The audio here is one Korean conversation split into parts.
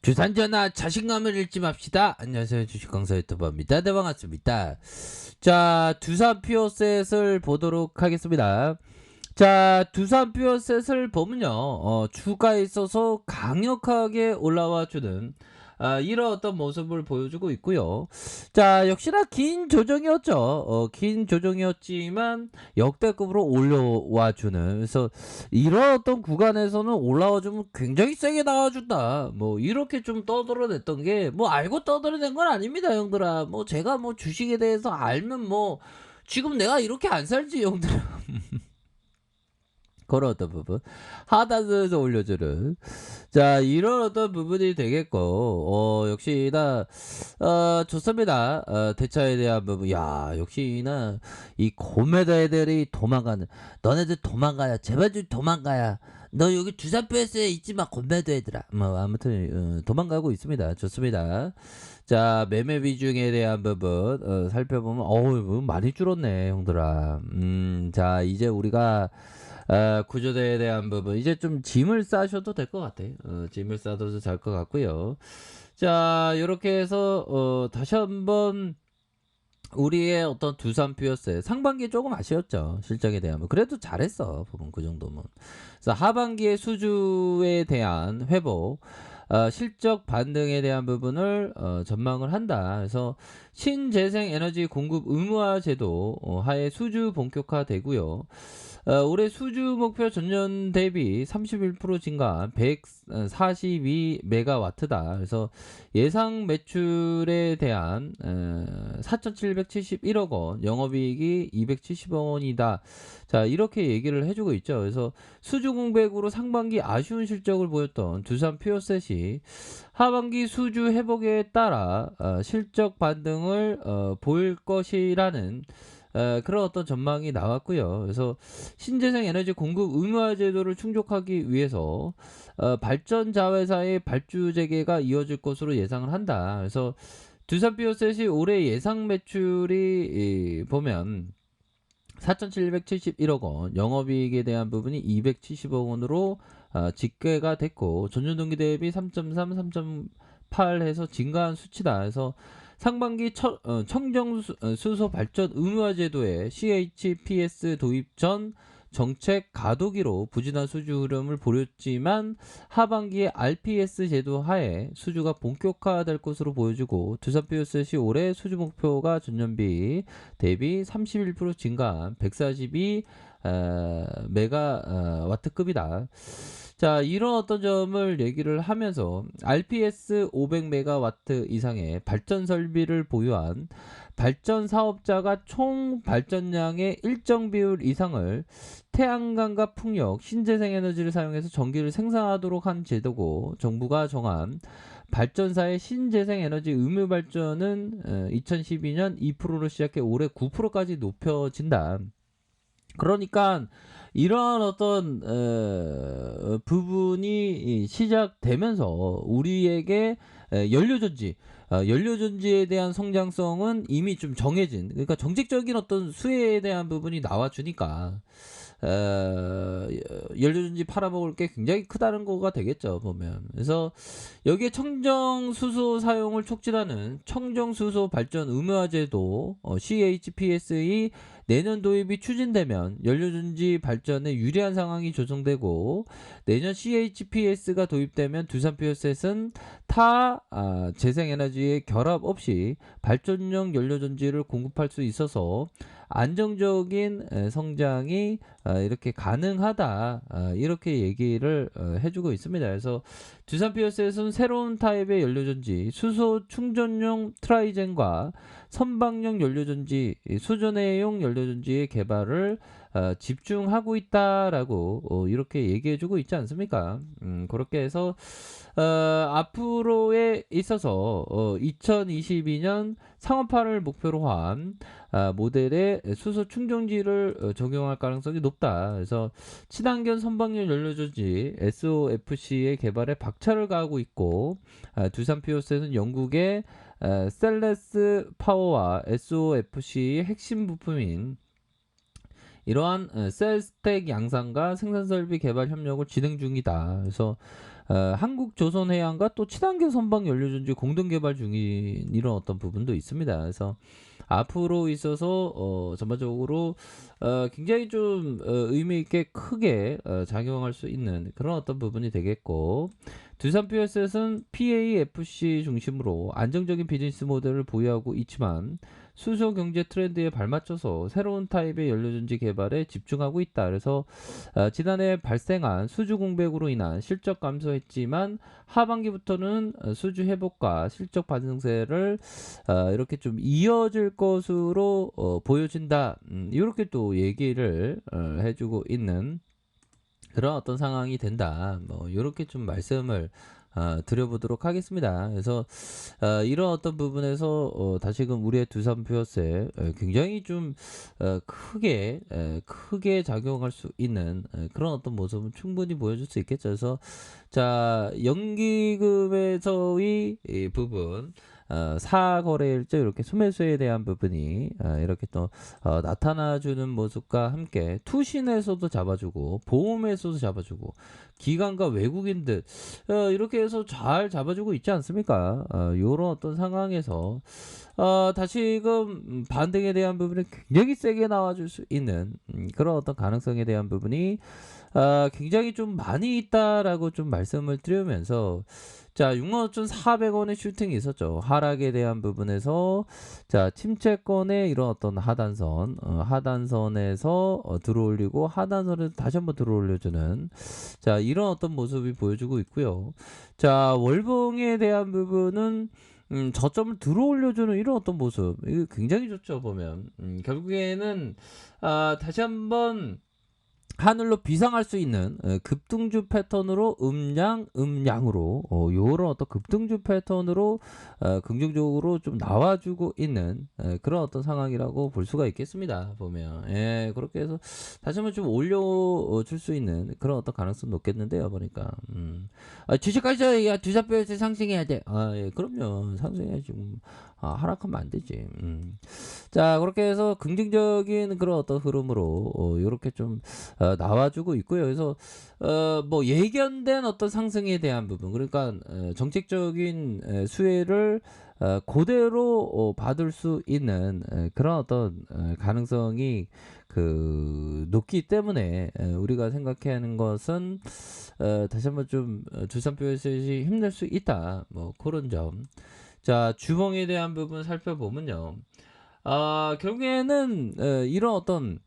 주산전화 자신감을 잃지 맙시다. 안녕하세요. 주식강사 유튜버입니다. 네, 반갑습니다. 자, 두산 피어셋을 보도록 하겠습니다. 자, 두산 피어셋을 보면요. 주가에 있어서 강력하게 올라와 주는 이런 어떤 모습을 보여주고 있고요. 자, 역시나 긴 조정이었죠. 긴 조정이었지만 역대급으로 올라와 주는, 그래서 이런 어떤 구간에서는 올라와 주면 굉장히 세게 나와준다, 뭐 이렇게 좀 떠들어냈던 게, 뭐 알고 떠들어낸 건 아닙니다, 형들아. 뭐 제가 뭐 주식에 대해서 알면 뭐 지금 내가 이렇게 안 살지, 형들아. 그런 어떤 부분 하단선에서 올려주는, 자, 이런 어떤 부분이 되겠고, 역시나 좋습니다. 대차에 대한 부분, 야, 역시나 이 고메다 애들이 도망가는, 너네들 도망가야, 제발 좀 도망가야, 너 여기 두산표에서에 있지마, 고메다 애들아. 뭐 아무튼 도망가고 있습니다. 좋습니다. 자, 매매 비중에 대한 부분 살펴보면, 어우, 많이 줄었네, 형들아. 자, 이제 우리가 구조대에 대한 부분, 이제 좀 짐을 싸셔도 될 것 같아. 짐을 싸도 잘 것 같고요. 자, 이렇게 해서 다시 한번 우리의 어떤 두산 피어스 상반기 조금 아쉬웠죠, 실적에 대한. 그래도 잘했어, 보면 그 정도면. 그래서 하반기의 수주에 대한 회복, 실적 반등에 대한 부분을 전망을 한다. 그래서 신재생 에너지 공급 의무화 제도 하에 수주 본격화되고요. 올해 수주 목표 전년 대비 31% 증가한 142메가와트다. 그래서 예상 매출에 대한 4,771억 원, 영업이익이 270억 원이다. 자, 이렇게 얘기를 해주고 있죠. 그래서 수주 공백으로 상반기 아쉬운 실적을 보였던 두산 피어셋이 하반기 수주 회복에 따라 실적 반등을 보일 것이라는 그런 어떤 전망이 나왔고요. 그래서 신재생 에너지 공급 의무화 제도를 충족하기 위해서 발전 자회사의 발주 재개가 이어질 것으로 예상을 한다. 그래서 두산 피어셋이 올해 예상 매출이 보면 4,771억 원, 영업이익에 대한 부분이 270억 원으로 집계가 됐고, 전년 동기 대비 3.3, 3.8 해서 증가한 수치다. 그래서 상반기 청정 수소 발전 의무화 제도의 CHPS 도입 전 정책 가도기로 부진한 수주 흐름을 보였지만, 하반기에 RPS 제도 하에 수주가 본격화될 것으로 보여주고, 두산 피어셋이 올해 수주 목표가 전년비 대비 31% 증가한 142 메가와트급이다. 자, 이런 어떤 점을 얘기를 하면서 RPS 500메가와트 이상의 발전 설비를 보유한 발전 사업자가 총 발전량의 일정 비율 이상을 태양광과 풍력, 신재생 에너지를 사용해서 전기를 생산하도록 한 제도고, 정부가 정한 발전사의 신재생 에너지 의무 발전은 2012년 2%로 시작해 올해 9%까지 높여진다. 그러니까 이러한 어떤 부분이 시작되면서 우리에게 연료전지, 연료전지에 대한 성장성은 이미 좀 정해진, 그러니까 정책적인 어떤 수혜에 대한 부분이 나와주니까 연료전지 팔아먹을 게 굉장히 크다는 거가 되겠죠, 보면. 그래서 여기에 청정수소 사용을 촉진하는 청정수소 발전 의무화제도 CHPS의 내년 도입이 추진되면 연료전지 발전에 유리한 상황이 조성되고, 내년 CHPS가 도입되면 두산 피어셋은 타 재생에너지의 결합 없이 발전용 연료전지를 공급할 수 있어서 안정적인 성장이 이렇게 가능하다, 이렇게 얘기를 해주고 있습니다. 그래서 두산 피어셋은 새로운 타입의 연료전지, 수소 충전용 트라이젠과 선박용 연료전지, 수전해용 연료전지의 개발을 집중하고 있다라고 이렇게 얘기해주고 있지 않습니까? 그렇게 해서 앞으로에 있어서 2022년 상업화를 목표로 한 모델의 수소 충전지를 적용할 가능성이 높다. 그래서 친환경 선박용 연료전지 SOFC의 개발에 박차를 가하고 있고, 두산 피어셋은 영국의 셀레스 파워와 SOFC의 핵심 부품인 이러한 셀스텍 양산과 생산설비 개발 협력을 진행 중이다. 그래서 한국조선해양과 또 친환경 선박 연료전지 공동 개발 중인 이런 어떤 부분도 있습니다. 그래서 앞으로 있어서 전반적으로 굉장히 좀 의미 있게 크게 작용할 수 있는 그런 어떤 부분이 되겠고, 두산 퓨어셋은 PAFC 중심으로 안정적인 비즈니스 모델을 보유하고 있지만 수소 경제 트렌드에 발맞춰서 새로운 타입의 연료전지 개발에 집중하고 있다. 그래서 지난해 발생한 수주 공백으로 인한 실적 감소했지만 하반기부터는 수주 회복과 실적 반등세를 이렇게 좀 이어질 것으로 보여진다. 이렇게 또 얘기를 해주고 있는 그런 어떤 상황이 된다. 뭐 이렇게 좀 말씀을 드려보도록 하겠습니다. 그래서 이런 어떤 부분에서 다시금 우리의 두산 퓨어셋 굉장히 좀 크게 작용할 수 있는 그런 어떤 모습은 충분히 보여줄 수 있겠죠. 그래서 자, 연기금에서의 이 부분, 사거래일자 이렇게 소매수에 대한 부분이 이렇게 또 나타나주는 모습과 함께 투신에서도 잡아주고 보험에서도 잡아주고 기관과 외국인들 이렇게 해서 잘 잡아주고 있지 않습니까? 이런 어떤 상황에서 다시금 반등에 대한 부분이 굉장히 세게 나와줄 수 있는 그런 어떤 가능성에 대한 부분이 굉장히 좀 많이 있다라고 좀 말씀을 드리면서, 자, 65,400원의 슈팅이 있었죠. 하락에 대한 부분에서 자, 침체권의 이런 어떤 하단선, 하단선에서 들어올리고 하단선에서 다시 한번 들어올려주는 자, 이런 어떤 모습이 보여주고 있고요. 자, 월봉에 대한 부분은 저점을 들어올려주는 이런 어떤 모습, 이거 굉장히 좋죠. 보면 결국에는 다시 한번 하늘로 비상할 수 있는 급등주 패턴으로 음양으로 요런 어떤 급등주 패턴으로 긍정적으로 좀 나와주고 있는 그런 어떤 상황이라고 볼 수가 있겠습니다. 보면 그렇게 해서 다시 한번 좀 올려줄 수 있는 그런 어떤 가능성 높겠는데요. 보니까 주식까지 야 주사표에서 상승해야 돼. 예, 그럼요. 상승해야지. 하락하면 안 되지. 자, 그렇게 해서 긍정적인 그런 어떤 흐름으로 이렇게 좀 나와주고 있고요. 그래서 뭐 예견된 어떤 상승에 대한 부분, 그러니까 정책적인 수혜를 그대로 받을 수 있는 그런 어떤 가능성이 높기 때문에 우리가 생각해야 하는 것은 다시 한번 좀 두산표에서이 힘낼 수 있다. 뭐 그런 점. 자, 주봉에 대한 부분 살펴보면요. 결국에는 이런 어떤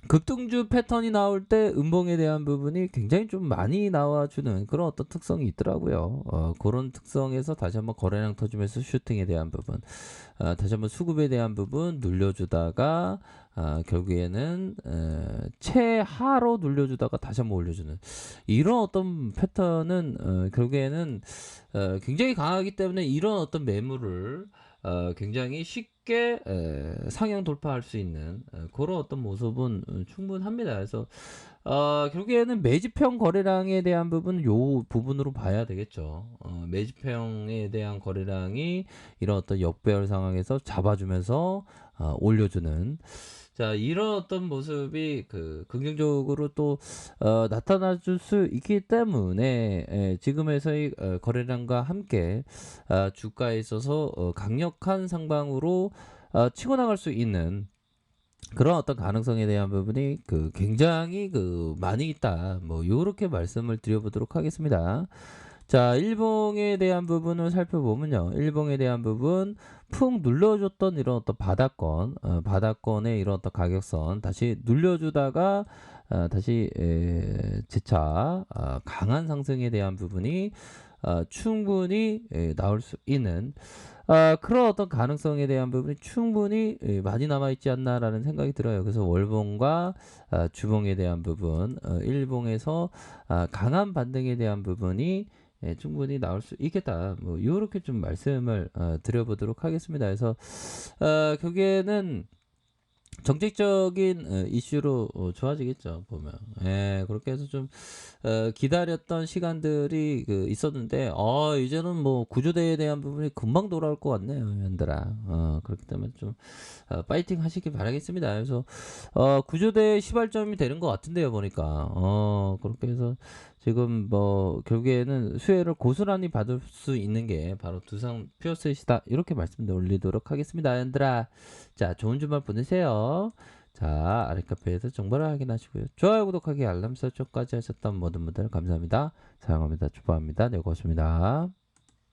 급등주 패턴이 나올 때 음봉에 대한 부분이 굉장히 좀 많이 나와주는 그런 어떤 특성이 있더라고요. 그런 특성에서 다시 한번 거래량 터지면서 슈팅에 대한 부분, 다시 한번 수급에 대한 부분 눌려주다가 결국에는 최하로 눌려주다가 다시 한번 올려주는 이런 어떤 패턴은 결국에는 굉장히 강하기 때문에 이런 어떤 매물을 굉장히 쉽게 상향 돌파할 수 있는 그런 어떤 모습은 충분합니다. 그래서 결국에는 매집형 거래량에 대한 부분 요 부분으로 봐야 되겠죠. 매집형에 대한 거래량이 이런 어떤 역배열 상황에서 잡아주면서 올려주는 자, 이런 어떤 모습이 긍정적으로 또 나타나줄 수 있기 때문에 지금에서의 거래량과 함께 주가에 있어서 강력한 상방으로 치고 나갈 수 있는 그런 어떤 가능성에 대한 부분이 굉장히 많이 있다. 뭐 요렇게 말씀을 드려보도록 하겠습니다. 자, 일봉에 대한 부분을 살펴보면요. 일봉에 대한 부분 푹 눌러줬던 이런 어떤 바닥권, 바닥권의 이런 어떤 가격선 다시 눌려주다가 다시 재차 강한 상승에 대한 부분이 충분히 나올 수 있는 그런 어떤 가능성에 대한 부분이 충분히 많이 남아있지 않나라는 생각이 들어요. 그래서 월봉과 주봉에 대한 부분, 일봉에서 강한 반등에 대한 부분이 충분히 나올 수 있겠다. 뭐 이렇게 좀 말씀을 드려보도록 하겠습니다. 그래서 결국에는 정책적인 이슈로 좋아지겠죠. 보면 그렇게 해서 좀 기다렸던 시간들이 있었는데 이제는 뭐 구조대에 대한 부분이 금방 돌아올 것 같네요, 현들아. 그렇기 때문에 좀 파이팅 하시길 바라겠습니다. 그래서 구조대 시발점이 되는 것 같은데요, 보니까 그렇게 해서 지금 뭐 결국에는 수혜를 고스란히 받을 수 있는 게 바로 두산 퓨어셋이다. 이렇게 말씀 올리도록 하겠습니다. 얘들아. 자, 좋은 주말 보내세요. 자, 아래 카페에서 정보를 확인하시고요. 좋아요, 구독하기, 알람 설정까지 하셨던 모든 분들 감사합니다. 사랑합니다. 축복합니다. 네, 고맙습니다.